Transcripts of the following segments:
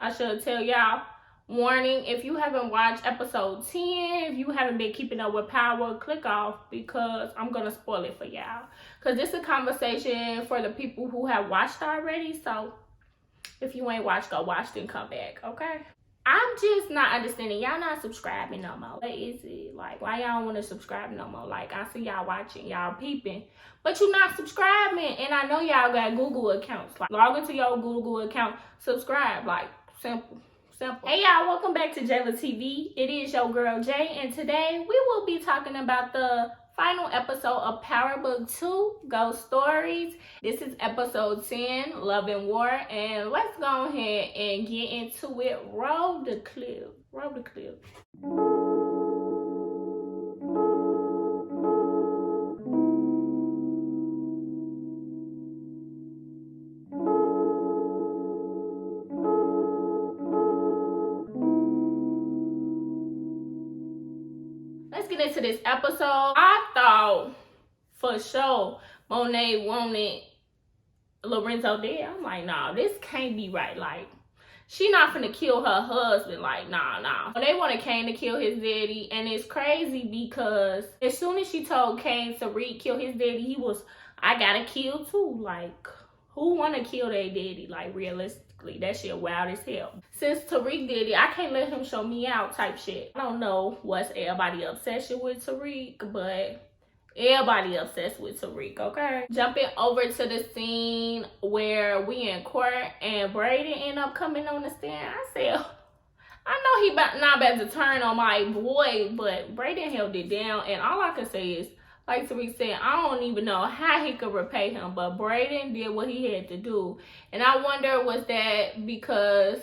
I should tell y'all, warning, if you haven't watched episode 10, if you haven't been keeping up with Power, click off because I'm going to spoil it for y'all. Because this is a conversation for the people who have watched already. So if you ain't watched, go watch, then come back, okay? I'm just not understanding. Y'all not subscribing no more. What is it? Like, why y'all want to subscribe no more? Like, I see y'all watching, y'all peeping, but you not subscribing. And I know y'all got Google accounts. Like, log into your Google account, subscribe. Like, simple. Hey y'all, welcome back to Jala TV. It is your girl Jay, and today we will be talking about the final episode of Power Book 2, Ghost Stories. This is episode 10, Love and War, and let's go ahead and get into it. Roll the clip. Roll the clip. Let's get into this episode. I thought for sure Monet wanted Lorenzo dead. I'm like, nah, this can't be right. Like, she not finna kill her husband. Like, nah. They wanted Kane to kill his daddy, and it's crazy because as soon as she told Kane to kill his daddy, he was, I gotta kill too. Like, who wanna kill their daddy? Like, realistically, that shit wild as hell. Since Tariq did it, I can't let him show me out type shit. I don't know what's everybody's obsession with Tariq, but everybody obsessed with Tariq, okay? Jumping over to the scene where we in court and Brayden end up coming on the stand. I said, I know he not about to turn on my boy, but Brayden held it down, and all I can say is, like Tariq said, I don't even know how he could repay him, but Brayden did what he had to do. And I wonder, was that because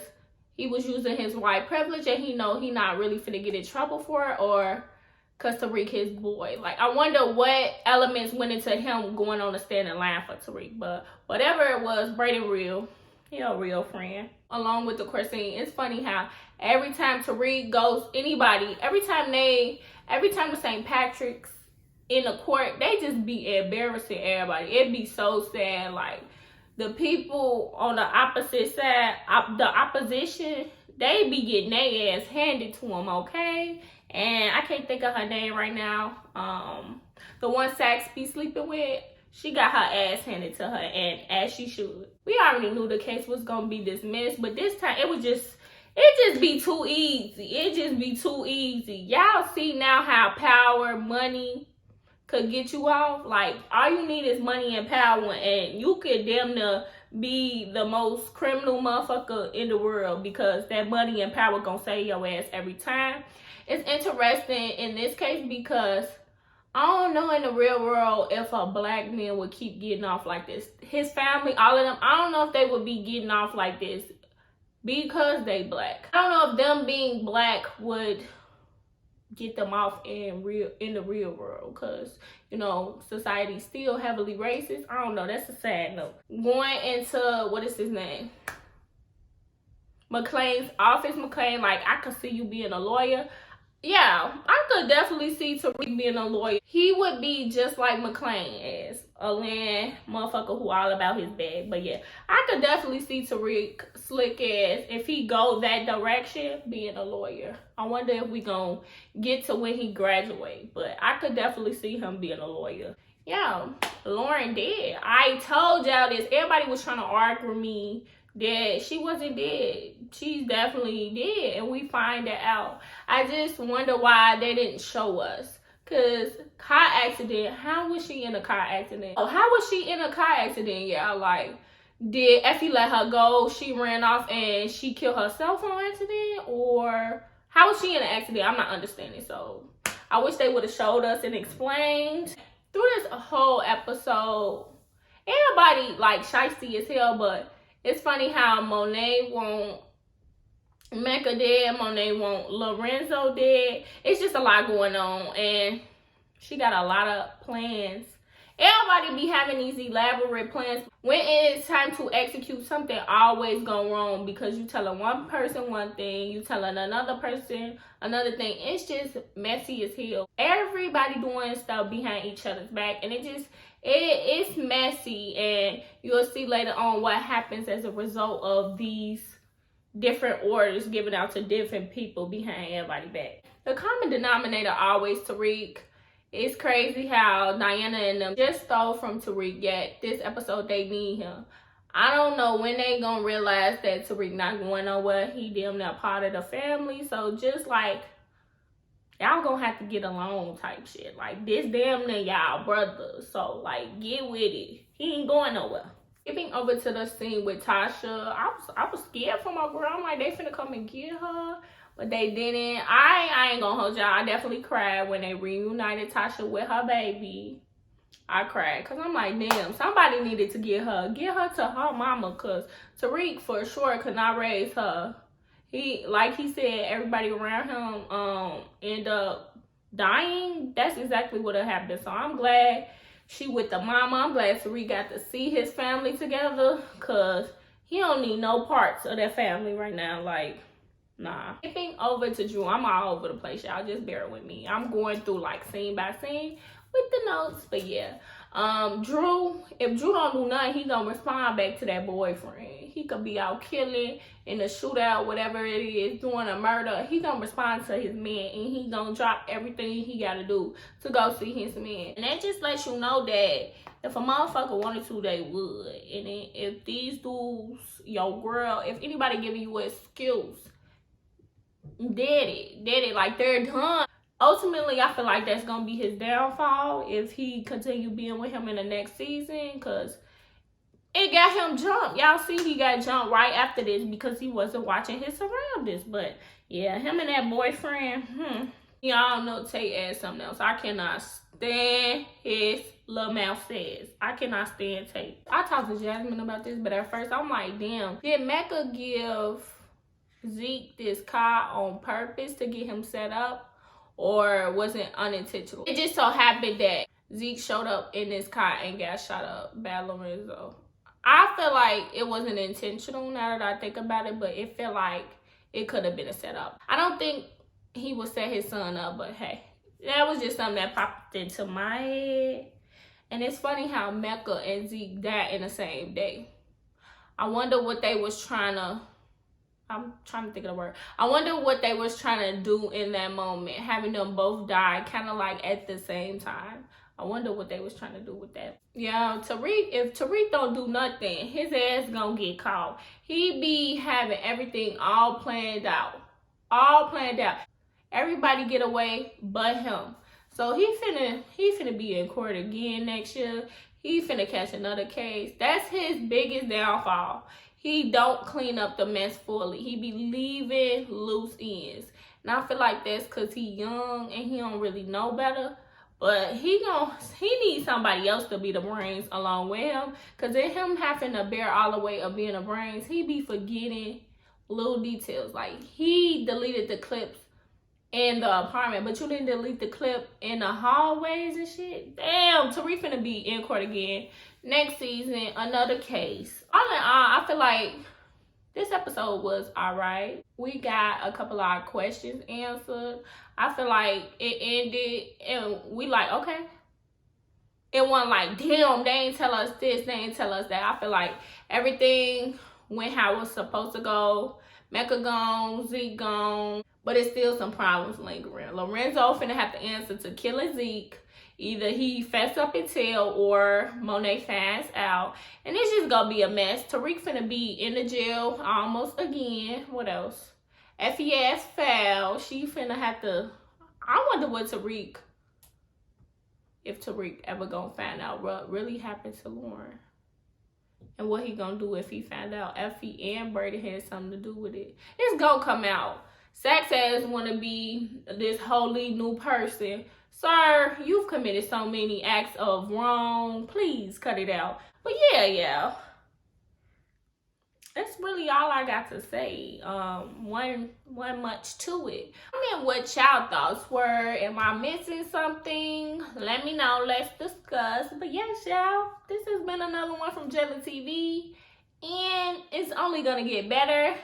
he was using his white privilege and he know he not really finna get in trouble for it, or because Tariq his boy? Like, I wonder what elements went into him going on the stand and lying for Tariq. But whatever it was, Brayden real. He a real friend. Along with the court scene, it's funny how every time Tariq goes, anybody, every time the St. Patrick's in the court, they just be embarrassing everybody. It be so sad. Like, the people on the opposite side, the opposition, they be getting their ass handed to them, okay? And I can't think of her name right now. The one Sax be sleeping with, she got her ass handed to her, and as she should. We already knew the case was gonna be dismissed, but this time it just be too easy. It just be too easy. Y'all see now how power, money could get you off. Like, all you need is money and power, and you could damn near be the most criminal motherfucker in the world because that money and power gonna save your ass every time. It's interesting in this case because I don't know in the real world if a black man would keep getting off like this. His family, all of them, I don't know if they would be getting off like this because they black. I don't know if them being black would get them off in the real world, because you know society's still heavily racist. I don't know, that's a sad note. Going into, what is his name, McClane's office. McClane, like, I could see you being a lawyer. Yeah, I could definitely see Tariq being a lawyer. He would be just like McClane, as a land motherfucker who all about his bag. But yeah, I could definitely see Tariq slick as, if he go that direction, being a lawyer. I wonder if we gonna get to when he graduate, but I could definitely see him being a lawyer. Yeah, Lauren dead. I told y'all this. Everybody was trying to argue with me that she wasn't dead. She's definitely dead, and we find that out. I just wonder why they didn't show us. Cause car accident, how was she in a car accident? Oh, how was she in a car accident? Yeah, like, did Effie let her go? She ran off and she killed herself on accident? Or how was she in an accident? I'm not understanding. So I wish they would have showed us and explained. Through this whole episode, everybody like 𝗍𝐈𝐶y as hell, but it's funny how Monet won't Mecca dead, Monet want Lorenzo dead. It's just a lot going on, and she got a lot of plans. Everybody be having these elaborate plans. When it is time to execute, something always go wrong because you telling one person one thing, you telling another person another thing. It's just messy as hell. Everybody doing stuff behind each other's back, and it's messy, and you'll see later on what happens as a result of these different orders given out to different people behind everybody back. The common denominator always Tariq. It's crazy how Diana and them just stole from Tariq, yet this episode they need him. I don't know when they gonna realize that Tariq not going nowhere. He damn near part of the family. So just like, y'all gonna have to get along type shit. Like, this damn near y'all brother. So like, get with it. He ain't going nowhere. Skipping over to the scene with Tasha, I was scared for my girl. I'm like, they finna come and get her, but they didn't. I ain't gonna hold y'all. I definitely cried when they reunited Tasha with her baby. I cried because I'm like, damn, somebody needed to get her to her mama, because Tariq for sure could not raise her. Like he said, everybody around him end up dying. That's exactly what happened. So I'm glad she with the mama. I'm glad Tariq got to see his family together, because he don't need no parts of that family right now. Like, nah. Skipping over to Drew, I'm all over the place, y'all. Just bear with me. I'm going through like scene by scene with the notes, but yeah. Drew, if Drew don't do nothing, he gonna respond back to that boyfriend. He could be out killing in a shootout, whatever it is, doing a murder. He gonna respond to his man, and he gonna drop everything he gotta do to go see his man. And that just lets you know that if a motherfucker wanted to, they would. And then if these dudes, your girl, if anybody giving you an excuse, did it, like they're done. Ultimately, I feel like that's gonna be his downfall if he continue being with him in the next season, because it got him jumped. Y'all see he got jumped right after this because he wasn't watching his surroundings. But yeah, him and that boyfriend, y'all know Tate adds something else. I cannot stand his little mouth says. I cannot stand Tate. I talked to Jasmine about this, but at first I'm like, damn, did Mecca give Zeke this car on purpose to get him set up, or was it unintentional? It just so happened that Zeke showed up in this car and got shot up by Lorenzo. I feel like it wasn't intentional now that I think about it, but it felt like it could have been a setup. I don't think he would set his son up, but hey, that was just something that popped into my head. And it's funny how Mecca and Zeke died in the same day. I wonder what they was trying to, I'm trying to think of the word. I wonder what they was trying to do in that moment, having them both die kind of like at the same time. I wonder what they was trying to do with that. Yeah, Tariq, if Tariq don't do nothing, his ass gonna get caught. He be having everything all planned out. All planned out. Everybody get away but him. So he finna be in court again next year. He finna catch another case. That's his biggest downfall. He don't clean up the mess fully. He be leaving loose ends. And I feel like that's because he young and he don't really know better. But he needs somebody else to be the brains along with him. Because in him having to bear all the weight of being the brains, he be forgetting little details. Like, he deleted the clips in the apartment, but you didn't delete the clip in the hallways and shit. Damn, Tariq finna be in court again. Next season, another case. All in all, I feel like this episode was alright. We got a couple of our questions answered. I feel like it ended and we like, okay. It wasn't like, damn, they ain't tell us this, they ain't tell us that. I feel like everything went how it was supposed to go. Mecca gone, Zeke gone. But it's still some problems lingering. Lorenzo finna have to answer to killing Zeke. Either he fess up and tell, or Monet finds out. And it's just gonna be a mess. Tariq finna be in the jail almost again. What else? 𝐕𝐴𝐴 foul. She finna have to, I wonder what if Tariq ever gonna find out what really happened to Lauren. And what he gonna do if he find out Effie and Brady had something to do with it. It's gonna come out. Sax ass wanna be this wholly new person. Sir, you've committed so many acts of wrong. Please cut it out. But yeah. That's really all I got to say. Wasn't much to it. I mean, what y'all thoughts were. Am I missing something? Let me know. Let's discuss. But yes, y'all, this has been another one from Jala TV. And it's only gonna get better.